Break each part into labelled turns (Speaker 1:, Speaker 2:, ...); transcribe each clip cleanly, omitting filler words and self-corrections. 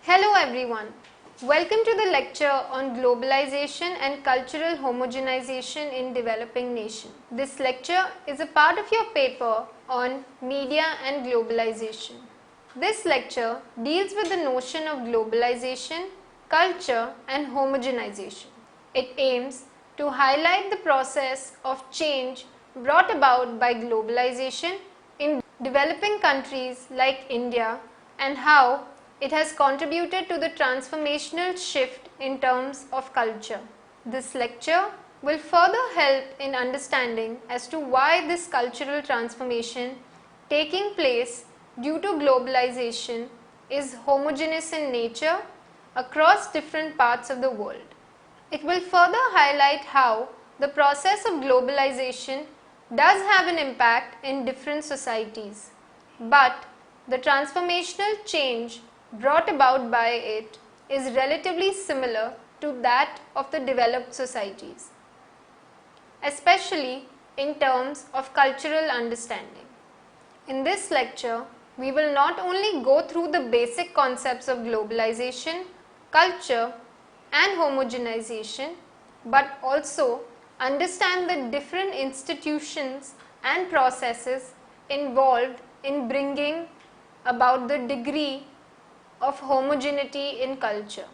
Speaker 1: Hello everyone. Welcome to the lecture on globalization and cultural homogenization in developing nations. This lecture is a part of your paper on media and globalization. This lecture deals with the notion of globalization, culture and homogenization. It aims to highlight the process of change brought about by globalization in developing countries like India and how it has contributed to the transformational shift in terms of culture. This lecture will further help in understanding as to why this cultural transformation taking place due to globalization is homogeneous in nature across different parts of the world. It will further highlight how the process of globalization does have an impact in different societies, but the transformational change brought about by it is relatively similar to that of the developed societies, especially in terms of cultural understanding. In this lecture, we will not only go through the basic concepts of globalization, culture and homogenization, but also understand the different institutions and processes involved in bringing about the degree of homogeneity in culture.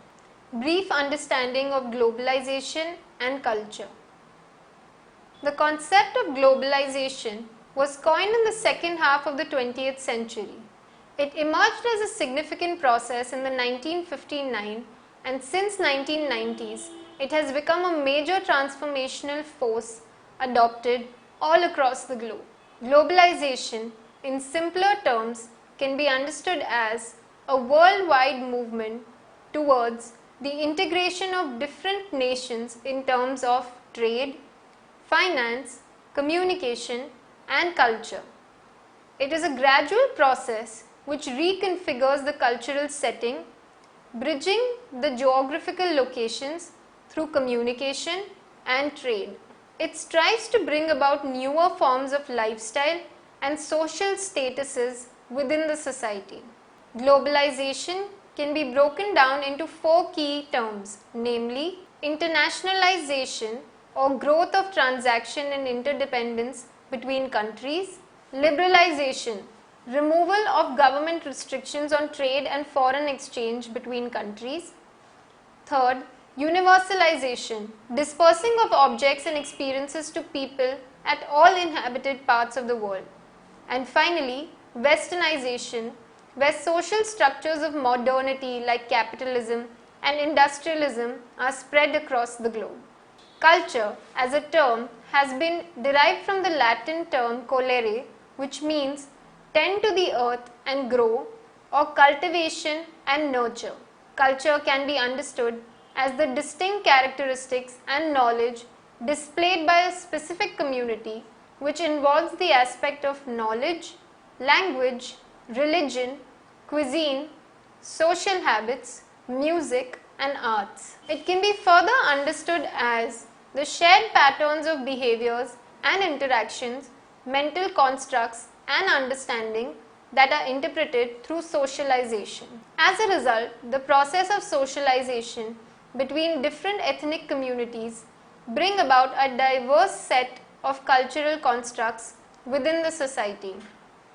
Speaker 1: Brief understanding of globalization and culture. The concept of globalization was coined in the second half of the 20th century. It emerged as a significant process in the 1959, and since 1990s, it has become a major transformational force adopted all across the globe. Globalization, in simpler terms, can be understood as a worldwide movement towards the integration of different nations in terms of trade, finance, communication, and culture. It is a gradual process which reconfigures the cultural setting, bridging the geographical locations through communication and trade. It strives to bring about newer forms of lifestyle and social statuses within the society. Globalization can be broken down into four key terms, namely internationalization or growth of transaction and interdependence between countries, liberalization, removal of government restrictions on trade and foreign exchange between countries. Third, universalization, dispersing of objects and experiences to people at all inhabited parts of the world. And finally, westernization, where social structures of modernity like capitalism and industrialism are spread across the globe. Culture as a term has been derived from the Latin term colere, which means tend to the earth and grow, or cultivation and nurture. Culture can be understood as the distinct characteristics and knowledge displayed by a specific community, which involves the aspect of knowledge, language, religion, cuisine, social habits, music and arts. It can be further understood as the shared patterns of behaviors and interactions, mental constructs and understanding that are interpreted through socialization. As a result, the process of socialization between different ethnic communities bring about a diverse set of cultural constructs within the society.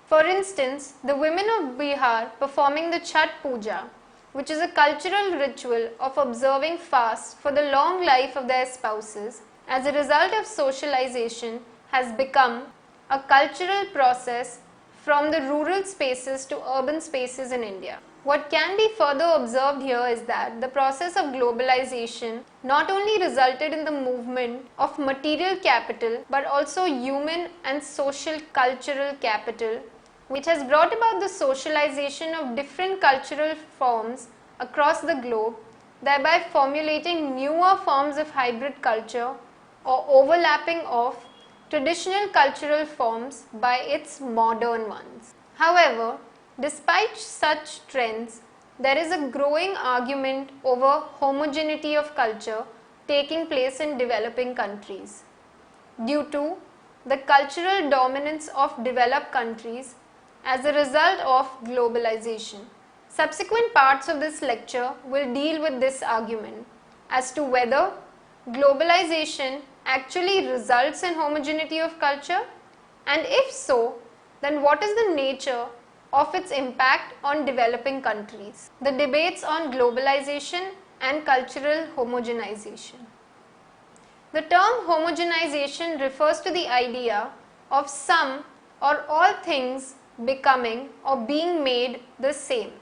Speaker 1: For instance, the women of Bihar performing the Chhat Puja, which is a cultural ritual of observing fast for the long life of their spouses, as a result of socialization has become a cultural process from the rural spaces to urban spaces in India. What can be further observed here is that the process of globalization not only resulted in the movement of material capital but also human and social cultural capital, which has brought about the socialization of different cultural forms across the globe, thereby formulating newer forms of hybrid culture or overlapping of traditional cultural forms by its modern ones. However, despite such trends, there is a growing argument over homogeneity of culture taking place in developing countries due to the cultural dominance of developed countries as a result of globalization. Subsequent parts of this lecture will deal with this argument as to whether globalization actually results in homogeneity of culture, and if so, then what is the nature of its impact on developing countries. The debates on globalization and cultural homogenization. The term homogenization refers to the idea of some or all things becoming or being made the same.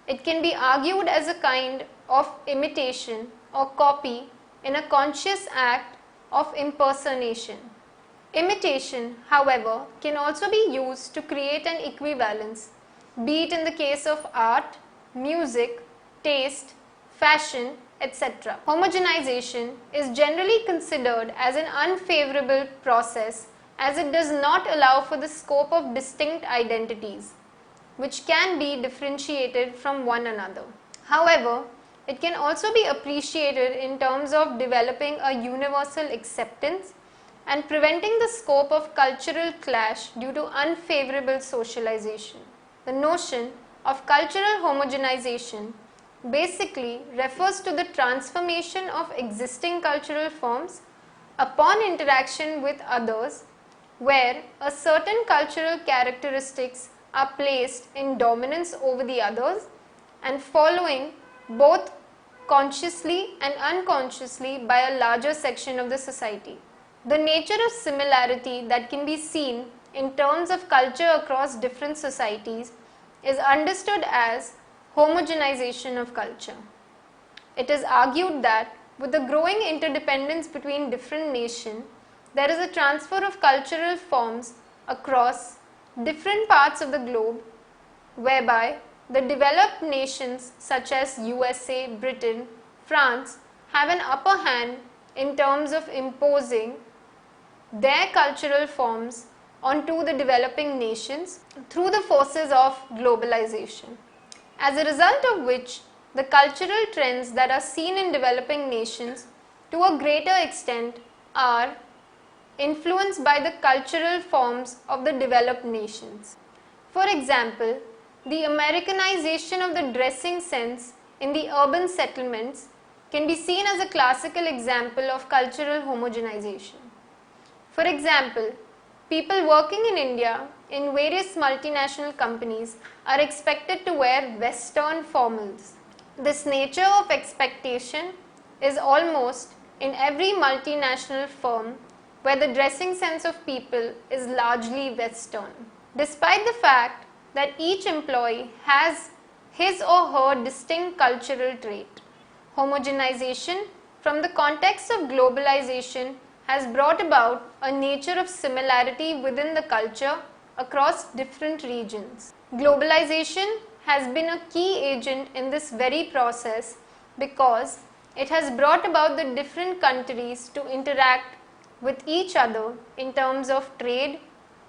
Speaker 1: It can be argued as a kind of imitation or copy in a conscious act of impersonation. Imitation, however, can also be used to create an equivalence, be it in the case of art, music, taste, fashion, etc. Homogenization is generally considered as an unfavorable process as it does not allow for the scope of distinct identities, which can be differentiated from one another. However, it can also be appreciated in terms of developing a universal acceptance and preventing the scope of cultural clash due to unfavorable socialization. The notion of cultural homogenization basically refers to the transformation of existing cultural forms upon interaction with others, where a certain cultural characteristics are placed in dominance over the others and following both consciously and unconsciously by a larger section of the society. The nature of similarity that can be seen in terms of culture across different societies is understood as homogenization of culture. It is argued that with the growing interdependence between different nations, there is a transfer of cultural forms across different parts of the globe, whereby the developed nations such as USA, Britain, France have an upper hand in terms of imposing their cultural forms onto the developing nations through the forces of globalization. As a result of which, the cultural trends that are seen in developing nations to a greater extent are influenced by the cultural forms of the developed nations. For example, the Americanization of the dressing sense in the urban settlements can be seen as a classical example of cultural homogenization. For example, people working in India in various multinational companies are expected to wear Western formals. This nature of expectation is almost in every multinational firm where the dressing sense of people is largely Western. Despite the fact that each employee has his or her distinct cultural trait, homogenization from the context of globalization has brought about a nature of similarity within the culture across different regions. Globalization has been a key agent in this very process because it has brought about the different countries to interact with each other in terms of trade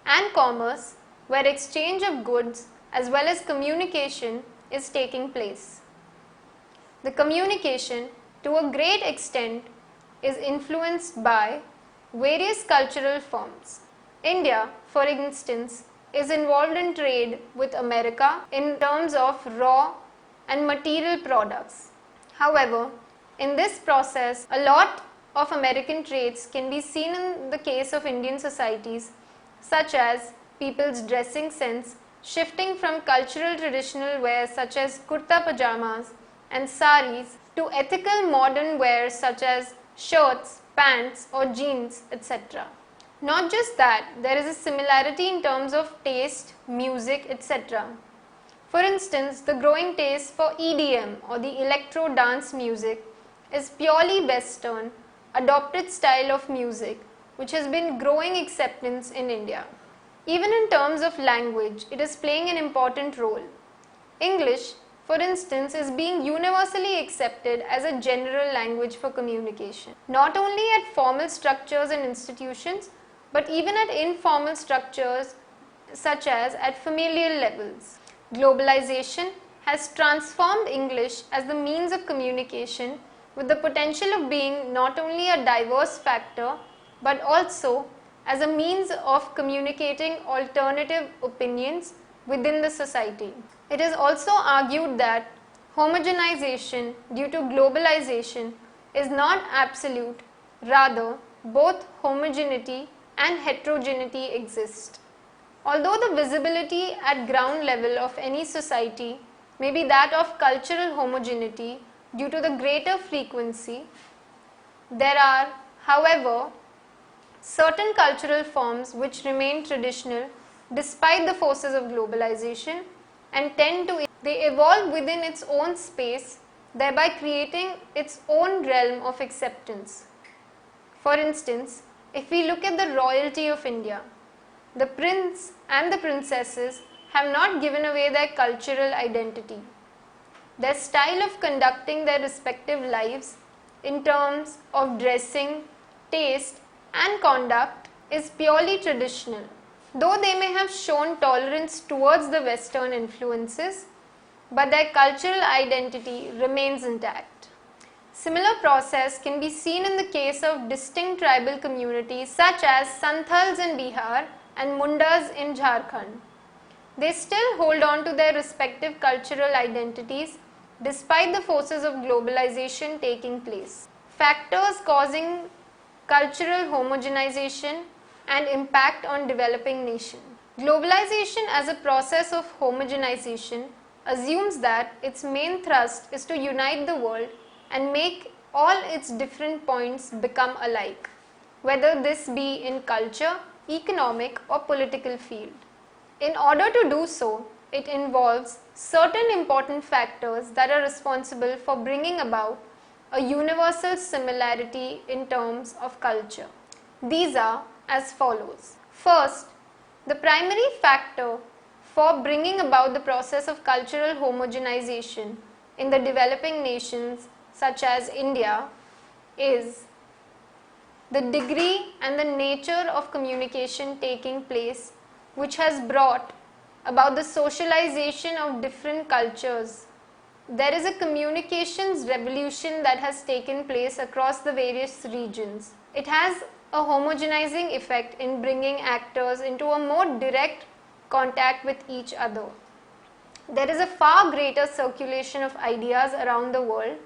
Speaker 1: and commerce, where exchange of goods as well as communication is taking place. The communication, to a great extent, is influenced by various cultural forms. India, for instance, is involved in trade with America in terms of raw and material products. However, in this process, a lot of American traits can be seen in the case of Indian societies, such as people's dressing sense shifting from cultural traditional wear such as kurta pajamas and saris to ethical modern wear such as shirts, pants or jeans, etc. Not just that, there is a similarity in terms of taste, music, etc. For instance, the growing taste for EDM or the electro dance music is purely Western, adopted style of music which has been growing acceptance in India. Even in terms of language, it is playing an important role. English, for instance, is being universally accepted as a general language for communication, not only at formal structures and institutions, but even at informal structures such as at familial levels. Globalization has transformed English as the means of communication with the potential of being not only a diverse factor, but also as a means of communicating alternative opinions within the society. It is also argued that homogenization due to globalization is not absolute, rather, both homogeneity and heterogeneity exist. Although the visibility at ground level of any society may be that of cultural homogeneity due to the greater frequency, there are, however, certain cultural forms which remain traditional despite the forces of globalization and they evolve within its own space, thereby creating its own realm of acceptance. For instance, if we look at the royalty of India, the prince and the princesses have not given away their cultural identity. Their style of conducting their respective lives in terms of dressing, taste and conduct is purely traditional. Though they may have shown tolerance towards the Western influences, but their cultural identity remains intact. Similar process can be seen in the case of distinct tribal communities such as Santhals in Bihar and Mundas in Jharkhand. They still hold on to their respective cultural identities despite the forces of globalization taking place. Factors causing cultural homogenization and impact on developing nations. Globalization as a process of homogenization assumes that its main thrust is to unite the world and make all its different points become alike, whether this be in culture, economic or political field. In order to do so, it involves certain important factors that are responsible for bringing about a universal similarity in terms of culture. These are as follows. First, the primary factor for bringing about the process of cultural homogenization in the developing nations such as India is the degree and the nature of communication taking place, which has brought about the socialization of different cultures. There is a communications revolution that has taken place across the various regions. It has a homogenizing effect in bringing actors into a more direct contact with each other. There is a far greater circulation of ideas around the world,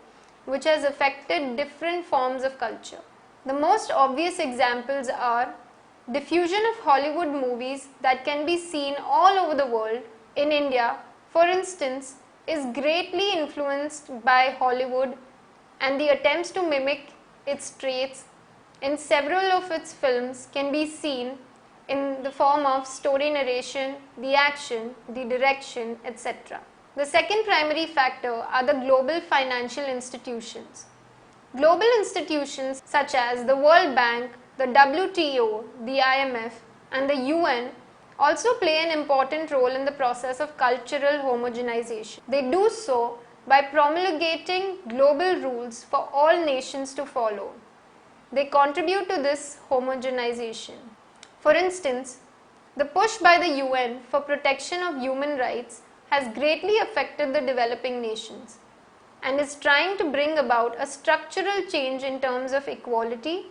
Speaker 1: which has affected different forms of culture. The most obvious examples are diffusion of Hollywood movies that can be seen all over the world. In India, for instance, is greatly influenced by Hollywood and the attempts to mimic its traits in several of its films can be seen in the form of story narration, the action, the direction, etc. The second primary factor are the global financial institutions. Global institutions such as the World Bank, the WTO, the IMF, and the UN also play an important role in the process of cultural homogenization. They do so by promulgating global rules for all nations to follow. They contribute to this homogenization. For instance, the push by the UN for protection of human rights has greatly affected the developing nations and is trying to bring about a structural change in terms of equality,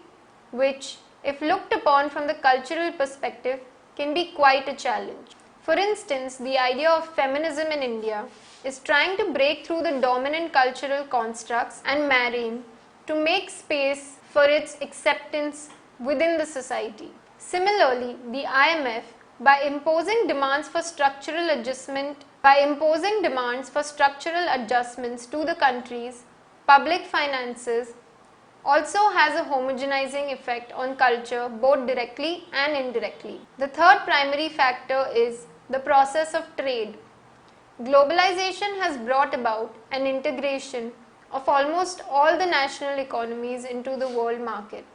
Speaker 1: which, if looked upon from the cultural perspective, can be quite a challenge. For instance, the idea of feminism in India is trying to break through the dominant cultural constructs and marrying to make space for its acceptance within the society. Similarly, the IMF, by imposing demands for structural adjustments to the country's public finances, also has a homogenizing effect on culture both directly and indirectly. The third primary factor is the process of trade. Globalization has brought about an integration of almost all the national economies into the world market.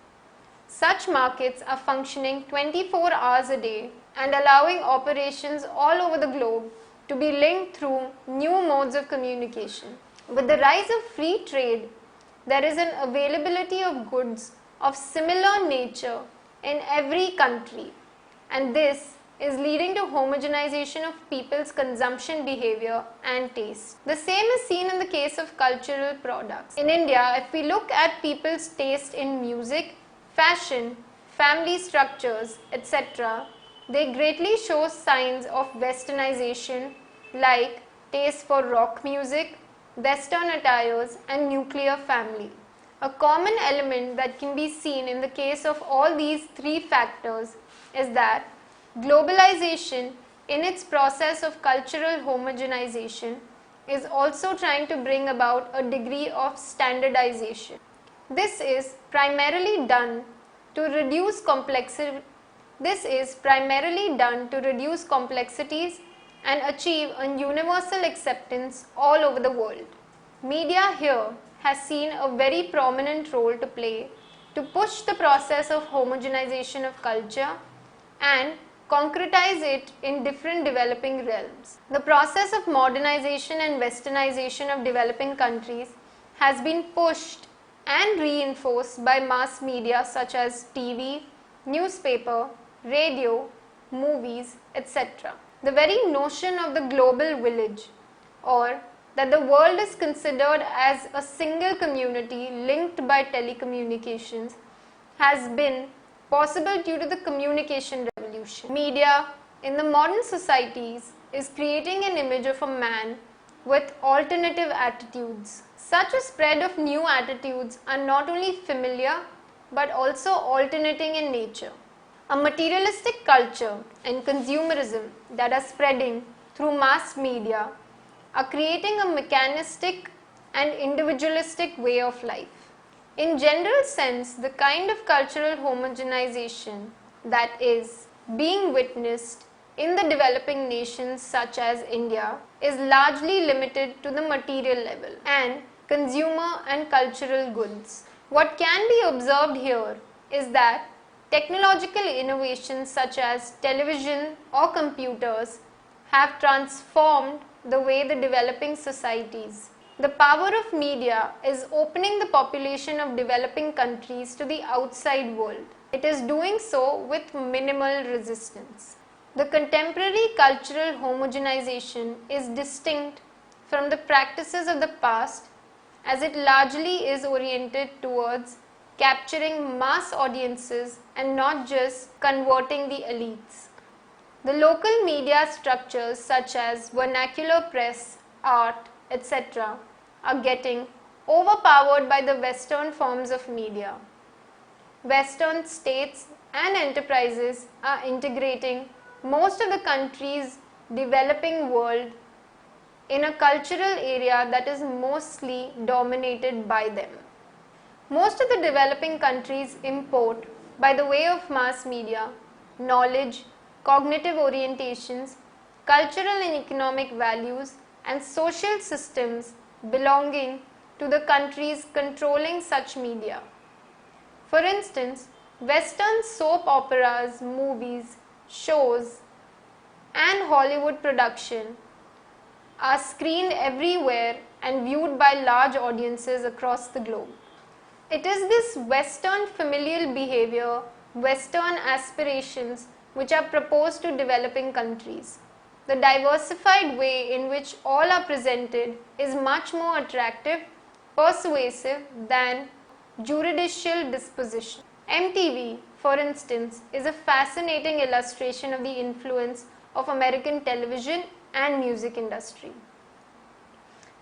Speaker 1: Such markets are functioning 24 hours a day and allowing operations all over the globe to be linked through new modes of communication. With the rise of free trade, there is an availability of goods of similar nature in every country, and this is leading to homogenization of people's consumption behavior and taste. The same is seen in the case of cultural products. In India, if we look at people's taste in music, fashion, family structures, etc., they greatly show signs of westernization like taste for rock music, Western attires, and nuclear family. A common element that can be seen in the case of all these three factors is that globalization, in its process of cultural homogenization, is also trying to bring about a degree of standardization. This is primarily done to reduce complexities and achieve a universal acceptance all over the world. Media here has seen a very prominent role to play to push the process of homogenization of culture and concretize it in different developing realms. The process of modernization and westernization of developing countries has been pushed and reinforced by mass media such as TV, newspaper, radio, movies, etc. The very notion of the global village, or that the world is considered as a single community linked by telecommunications, has been possible due to the communication revolution. Media in the modern societies is creating an image of a man with alternative attitudes. Such a spread of new attitudes are not only familiar but also alternating in nature. A materialistic culture and consumerism that are spreading through mass media are creating a mechanistic and individualistic way of life. In general sense, the kind of cultural homogenization that is being witnessed in the developing nations such as India is largely limited to the material level and consumer and cultural goods. What can be observed here is that technological innovations such as television or computers have transformed the way the developing societies. The power of media is opening the population of developing countries to the outside world. It is doing so with minimal resistance. The contemporary cultural homogenization is distinct from the practices of the past, as it largely is oriented towards capturing mass audiences and not just converting the elites. The local media structures such as vernacular press, art, etc. are getting overpowered by the Western forms of media. Western states and enterprises are integrating most of the country's developing world in a cultural area that is mostly dominated by them. Most of the developing countries import, by the way of mass media, knowledge, cognitive orientations, cultural and economic values, and social systems belonging to the countries controlling such media. For instance, Western soap operas, movies, shows, and Hollywood production are screened everywhere and viewed by large audiences across the globe. It is this Western familial behavior, Western aspirations, which are proposed to developing countries. The diversified way in which all are presented is much more attractive, persuasive than juridical disposition. MTV, for instance, is a fascinating illustration of the influence of American television and music industry.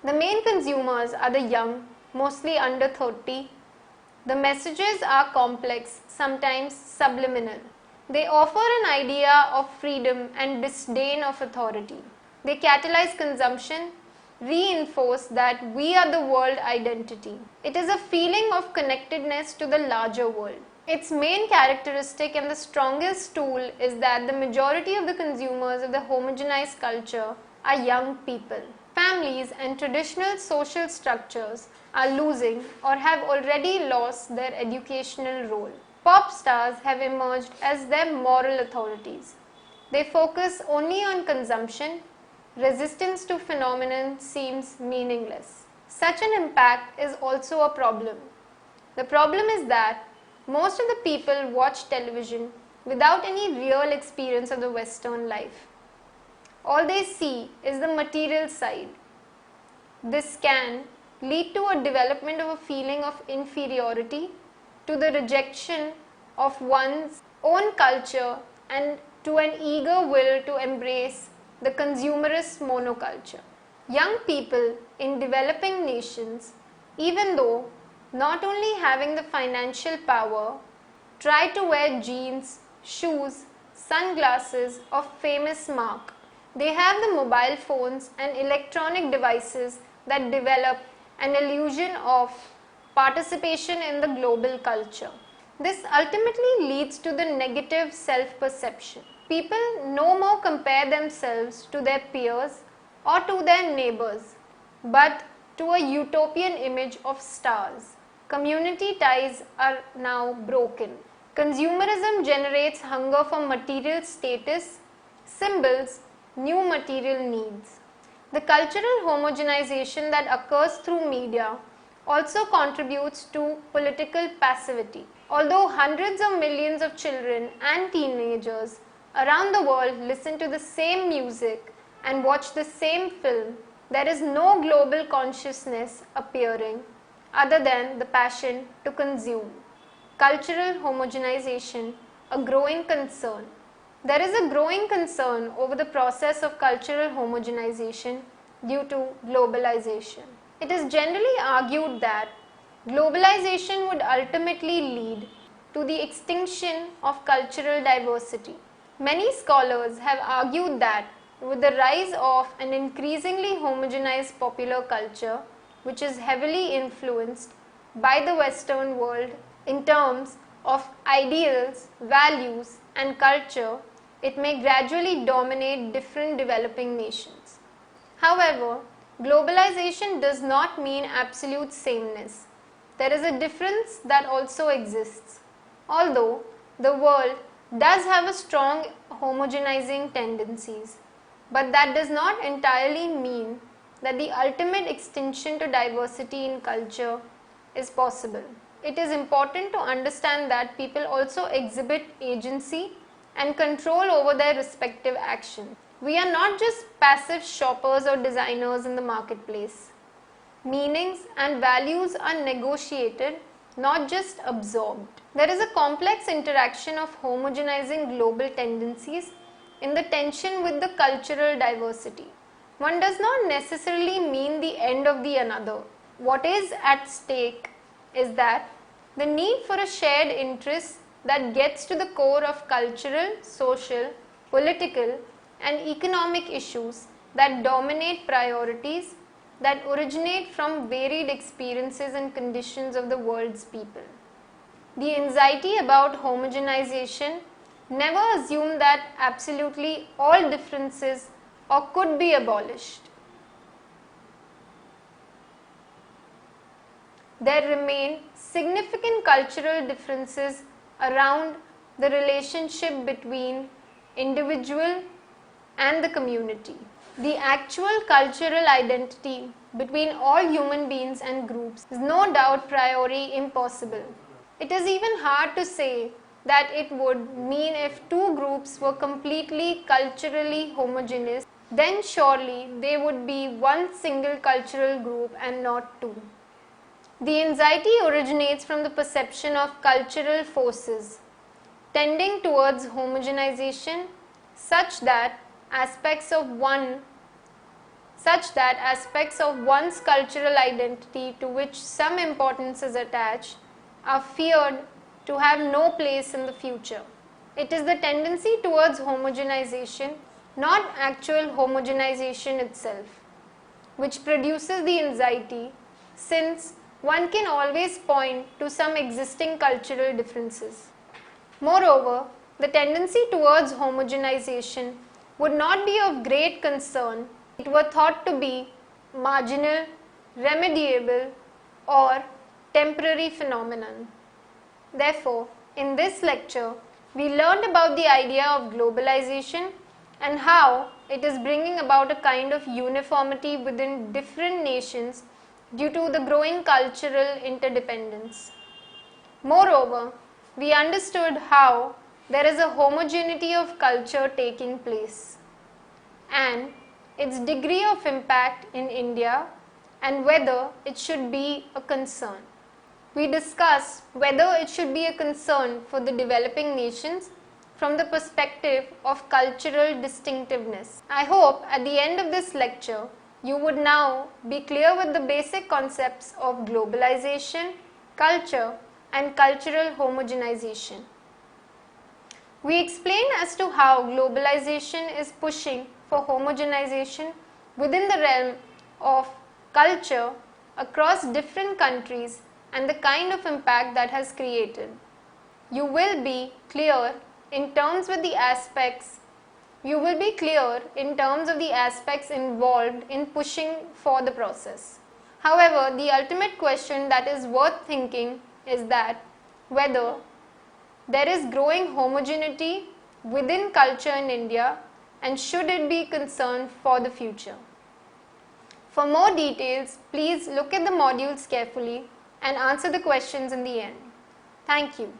Speaker 1: The main consumers are the young, mostly under 30. The messages are complex, sometimes subliminal. They offer an idea of freedom and disdain of authority. They catalyze consumption, reinforce that we are the world identity. It is a feeling of connectedness to the larger world. Its main characteristic and the strongest tool is that the majority of the consumers of the homogenized culture are young people. Families and traditional social structures are losing or have already lost their educational role. Pop stars have emerged as their moral authorities. They focus only on consumption. Resistance to phenomenon seems meaningless. Such an impact is also a problem. The problem is that most of the people watch television without any real experience of the Western life. All they see is the material side. This can lead to a development of a feeling of inferiority, to the rejection of one's own culture, and to an eager will to embrace the consumerist monoculture. Young people in developing nations, even though not only having the financial power, try to wear jeans, shoes, sunglasses of famous mark. They have the mobile phones and electronic devices that develop an illusion of participation in the global culture. This ultimately leads to the negative self-perception. People no more compare themselves to their peers or to their neighbors, but to a utopian image of stars. Community ties are now broken. Consumerism generates hunger for material status, symbols, new material needs. The cultural homogenization that occurs through media also contributes to political passivity. Although hundreds of millions of children and teenagers around the world listen to the same music and watch the same film, there is no global consciousness appearing other than the passion to consume. Cultural homogenization, a growing concern. There is a growing concern over the process of cultural homogenization due to globalization. It is generally argued that globalization would ultimately lead to the extinction of cultural diversity. Many scholars have argued that with the rise of an increasingly homogenized popular culture, which is heavily influenced by the Western world in terms of ideals, values, and culture, it may gradually dominate different developing nations. However, globalization does not mean absolute sameness. There is a difference that also exists. Although the world does have a strong homogenizing tendencies, but that does not entirely mean that the ultimate extinction to diversity in culture is possible. It is important to understand that people also exhibit agency and control over their respective actions. We are not just passive shoppers or designers in the marketplace. Meanings and values are negotiated, not just absorbed. There is a complex interaction of homogenizing global tendencies in the tension with the cultural diversity. One does not necessarily mean the end of the another. What is at stake is that the need for a shared interest that gets to the core of cultural, social, political, and economic issues that dominate priorities that originate from varied experiences and conditions of the world's people. The anxiety about homogenization never assumed that absolutely all differences or could be abolished. There remain significant cultural differences around the relationship between individual and the community. The actual cultural identity between all human beings and groups is no doubt priori impossible. It is even hard to say that it would mean if two groups were completely culturally homogeneous, then surely they would be one single cultural group and not two. The anxiety originates from the perception of cultural forces tending towards homogenization such that aspects of one's cultural identity to which some importance is attached are feared to have no place in the future. It is the tendency towards homogenization, not actual homogenization itself, which produces the anxiety, since one can always point to some existing cultural differences. Moreover, the tendency towards homogenization would not be of great concern if it were thought to be marginal, remediable, or temporary phenomenon. Therefore, in this lecture, we learned about the idea of globalization and how it is bringing about a kind of uniformity within different nations due to the growing cultural interdependence. Moreover, we understood how there is a homogeneity of culture taking place and its degree of impact in India and whether it should be a concern. We discussed whether it should be a concern for the developing nations from the perspective of cultural distinctiveness. I hope at the end of this lecture, you would now be clear with the basic concepts of globalization, culture, and cultural homogenization. We explained as to how globalization is pushing for homogenization within the realm of culture across different countries and the kind of impact that has created. You will be clear in terms of the aspects involved in pushing for the process. However, the ultimate question that is worth thinking is that whether there is growing homogeneity within culture in India, and should it be concerned for the future. For more details, please look at the modules carefully and answer the questions in the end. Thank you.